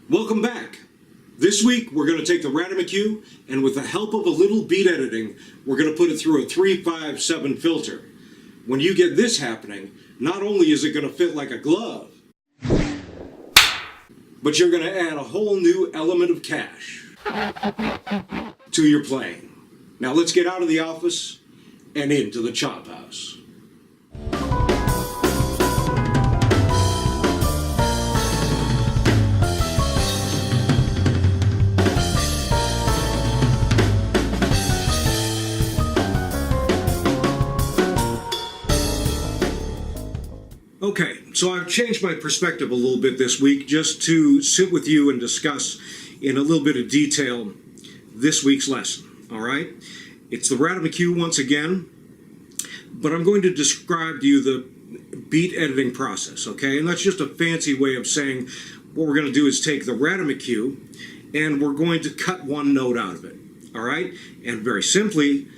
Welcome back. This week we're going to take the Ratamacue and with the help of a little beat editing, we're going to put it through a 357 filter. When you get this happening, not only is it going to fit like a glove, but you're going to add a whole new element of cash to your playing. Now let's get out of the office and into the ChopHouse. Okay, so I've changed my perspective a little bit this week just to sit with you and discuss in a little bit of detail this week's lesson, all right? It's the Ratamacue once again, but I'm going to describe to you the beat editing process, okay? And that's just a fancy way of saying what we're going to do is take the Ratamacue and we're going to cut one note out of it, all right? And very simply,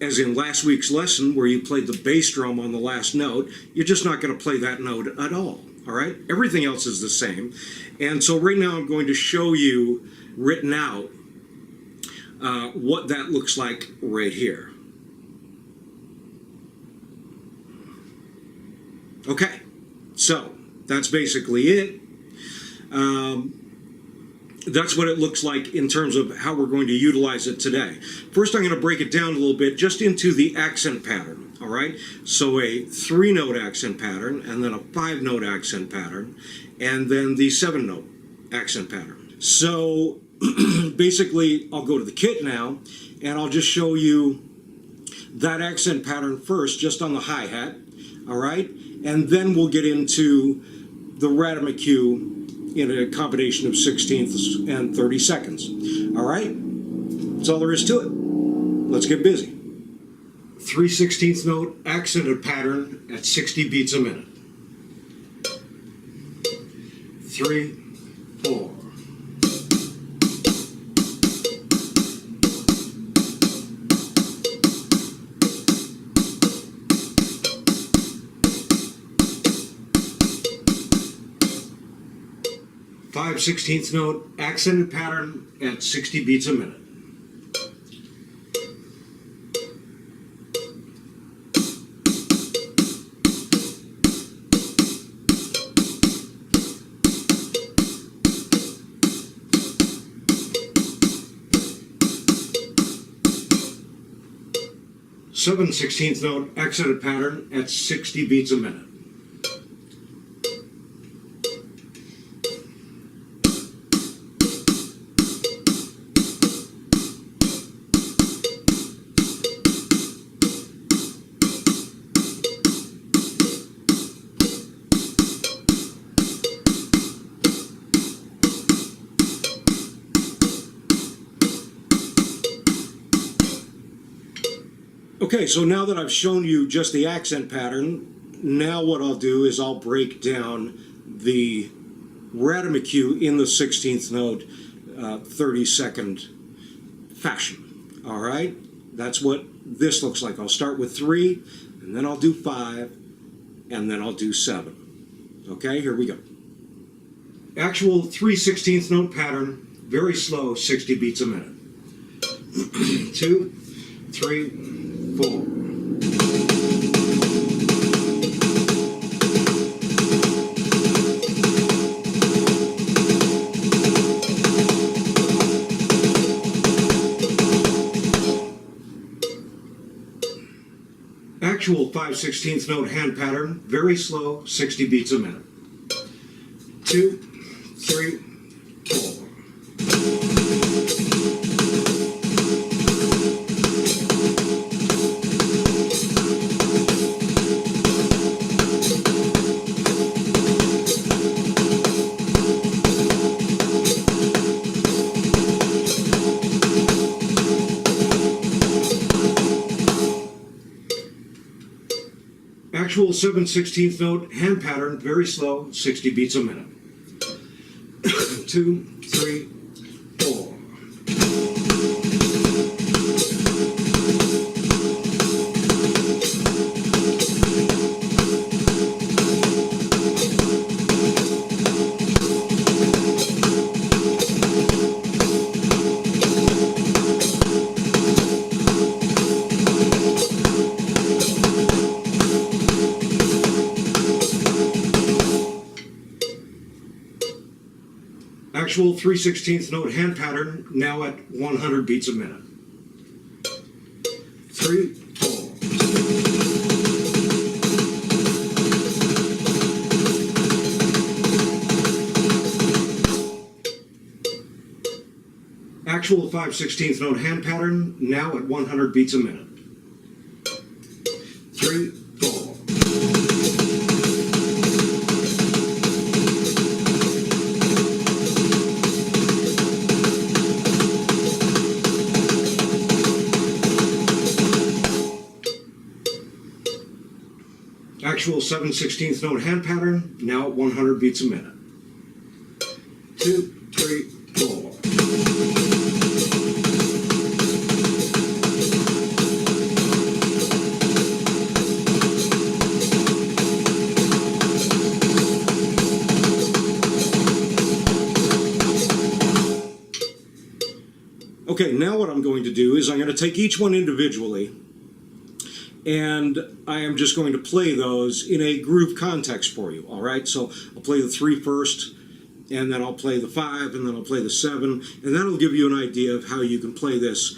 as in last week's lesson where you played the bass drum on the last note, you're just not going to play that note at all, all right? Everything else is the same. And so right now I'm going to show you written out what that looks like right here. Okay, so that's basically it. That's what it looks like in terms of how we're going to utilize it today. First, I'm going to break it down a little bit just into the accent pattern, all right? So a 3-note accent pattern, and then a 5-note accent pattern, and then the 7-note accent pattern. So basically, I'll go to the kit now, and I'll just show you that accent pattern first, just on the hi-hat, all right? And then we'll get into the Ratamacue in a combination of 16ths and 32nds. All right? That's all there is to it. Let's get busy. 3/16th note accented pattern at 60 beats a minute. 3, 4. 5/16th note accented pattern at 60 beats a minute. Seven/16th note accented pattern at 60 beats a minute. 'Okay, so now that I've shown you just the accent pattern, now what I'll do is I'll break down the Ratamacue in the 16th note 30-second fashion. All right, that's what this looks like. I'll start with 3, and then I'll do 5, and then I'll do 7. Okay, here we go. Actual 3/16th note pattern, very slow, 60 beats a minute. 2, 3, 4. Actual 5/16th note hand pattern, very slow, 60 beats a minute. 2, 3, 4. Actual 7/16th note hand pattern, very slow, 60 beats a minute. 2, 3, 4. Actual 3/16 note hand pattern, now at 100 beats a minute. 3, 4. Actual 5/16 note hand pattern, now at 100 beats a minute. 3, 4. Actual 7/16 note hand pattern, now at 100 beats a minute. 2, 3, 4. Okay, now what I'm going to do is I'm going to take each one individually, and I am just going to play those in a group context for you, all right? So I'll play the 3 first, and then I'll play the 5, and then I'll play the 7, and that'll give you an idea of how you can play this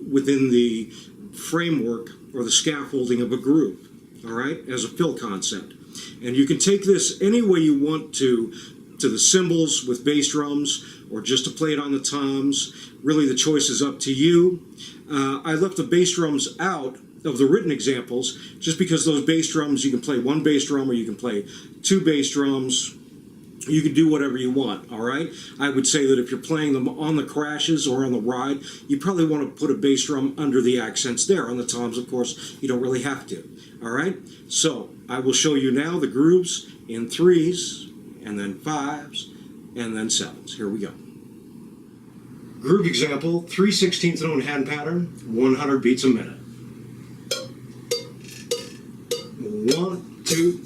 within the framework or the scaffolding of a group, all right, as a fill concept. And you can take this any way you want to the cymbals with bass drums, or just to play it on the toms. Really, the choice is up to you. I left the bass drums out of the written examples just because those bass drums, you can play 1 bass drum or you can play 2 bass drums. You can do whatever you want, all right? I would say that if you're playing them on the crashes or on the ride, you probably want to put a bass drum under the accents there. On the toms, of course, you don't really have to, all right? So I will show you now the grooves in 3s, and then 5s, and then 7s. Here we go. Groove example, 3/16 note hand pattern, 100 beats a minute. 1, 2.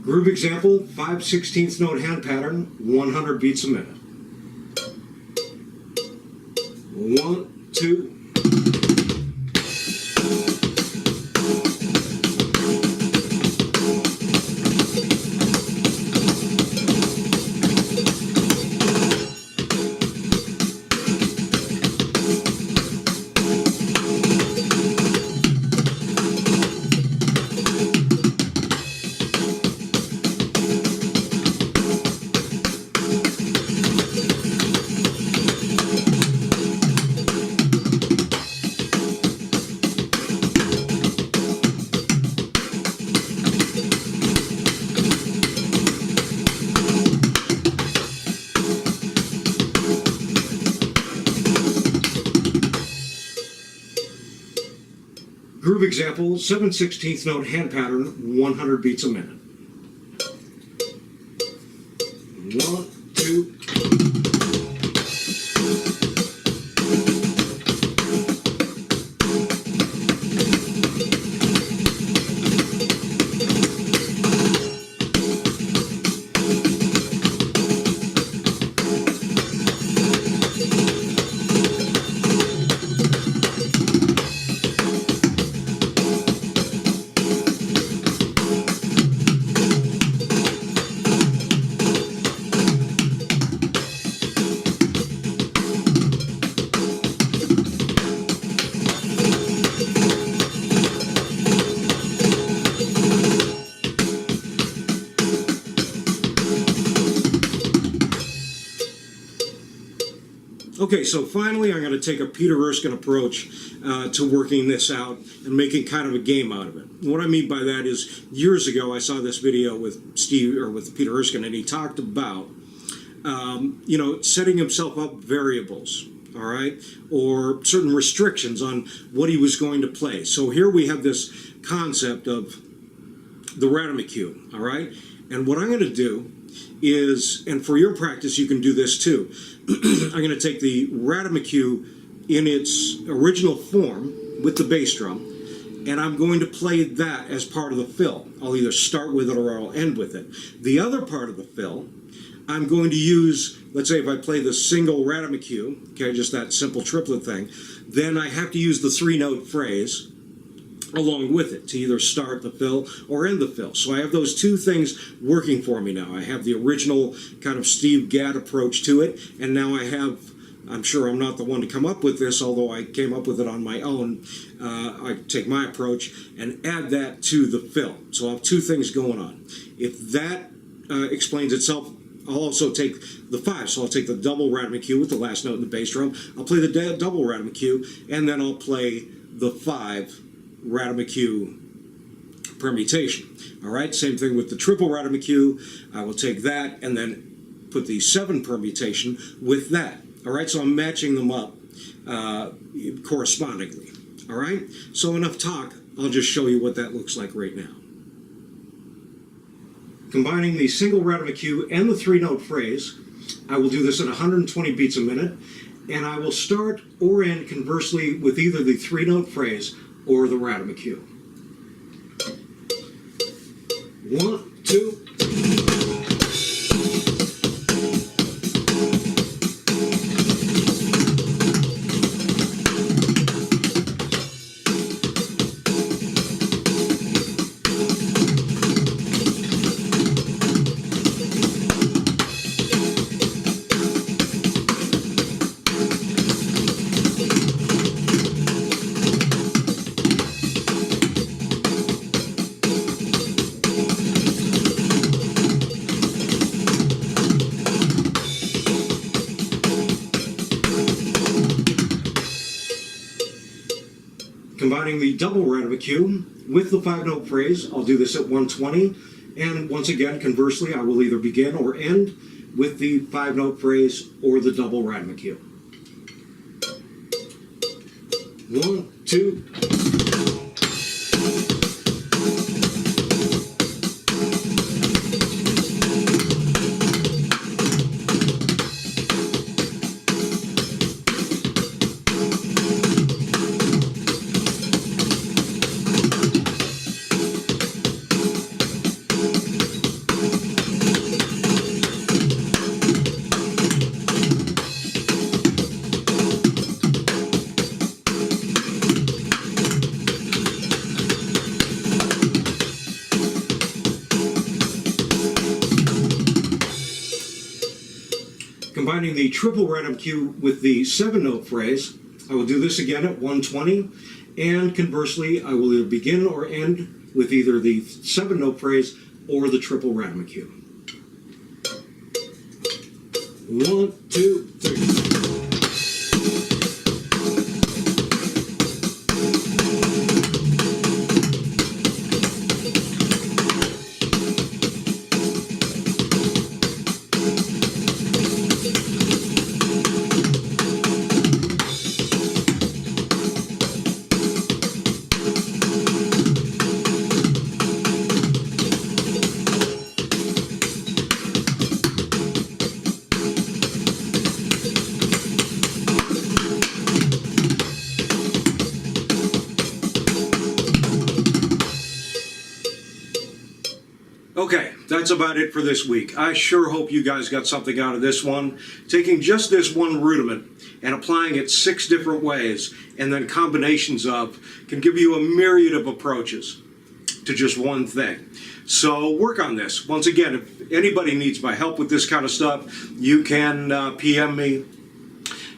Groove example, 5/16 note hand pattern, 100 beats a minute. 1, 2. Groove example, 7/16 note hand pattern, 100 beats a minute. 1, 2. Okay, so finally I'm going to take a Peter Erskine approach to working this out and making kind of a game out of it. What I mean by that is, years ago I saw this video with Peter Erskine, and he talked about setting himself up variables, all right, or certain restrictions on what he was going to play. So here we have this concept of the Ratamacue, all right? And what I'm going to do is, and for your practice, you can do this too. I'm going to take the Ratamacue in its original form with the bass drum, and I'm going to play that as part of the fill. I'll either start with it or I'll end with it. The other part of the fill, I'm going to use, let's say if I play the single Ratamacue, okay, just that simple triplet thing, then I have to use the 3-note phrase along with it to either start the fill or end the fill. So I have those two things working for me now. I have the original kind of Steve Gadd approach to it, and now I have, I'm sure I'm not the one to come up with this, although I came up with it on my own. I take my approach and add that to the fill. So I'll have two things going on. If that explains itself, I'll also take the 5. So I'll take the double Ratamacue with the last note in the bass drum. I'll play the double Ratamacue, and then I'll play the 5 Ratamacue permutation. All right, same thing with the triple Ratamacue. I will take that and then put the 7 permutation with that. All right, so I'm matching them up correspondingly. All right, so enough talk. I'll just show you what that looks like right now. Combining the single Ratamacue and the 3-note phrase, I will do this at 120 beats a minute, and I will start or end conversely with either the 3-note phrase or the Ratamacue. 1, 2. Combining the double Ratamacue with the 5-note phrase, I'll do this at 120. And once again, conversely, I will either begin or end with the 5-note phrase or the double Ratamacue. 1, 2. Combining the triple Ratamacue with the 7-note phrase, I will do this again at 120, and conversely, I will either begin or end with either the 7-note phrase or the triple Ratamacue. 1, 2, 3. Okay, that's about it for this week. I sure hope you guys got something out of this one. Taking just this one rudiment and applying it 6 different ways and then combinations of can give you a myriad of approaches to just one thing. So work on this. Once again, if anybody needs my help with this kind of stuff, you can PM me.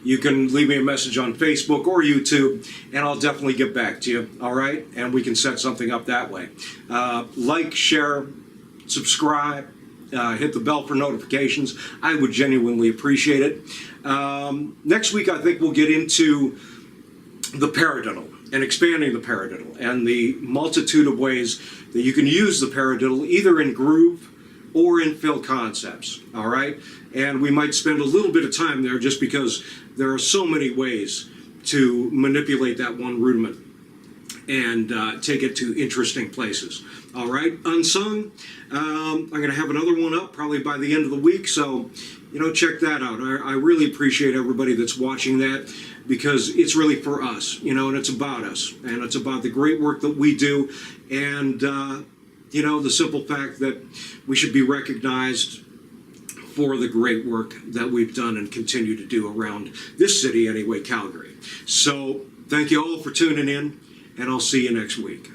You can leave me a message on Facebook or YouTube, and I'll definitely get back to you, all right? And we can set something up that way. Like, share, subscribe, hit the bell for notifications. I would genuinely appreciate it. Next week, I think we'll get into the paradiddle and expanding the paradiddle and the multitude of ways that you can use the paradiddle either in groove or infill concepts, all right? And we might spend a little bit of time there just because there are so many ways to manipulate that one rudiment and take it to interesting places. All right, Unsung, I'm going to have another one up probably by the end of the week, so, check that out. I really appreciate everybody that's watching that because it's really for us, and it's about us, and it's about the great work that we do, and, the simple fact that we should be recognized for the great work that we've done and continue to do around this city anyway, Calgary. So thank you all for tuning in, and I'll see you next week.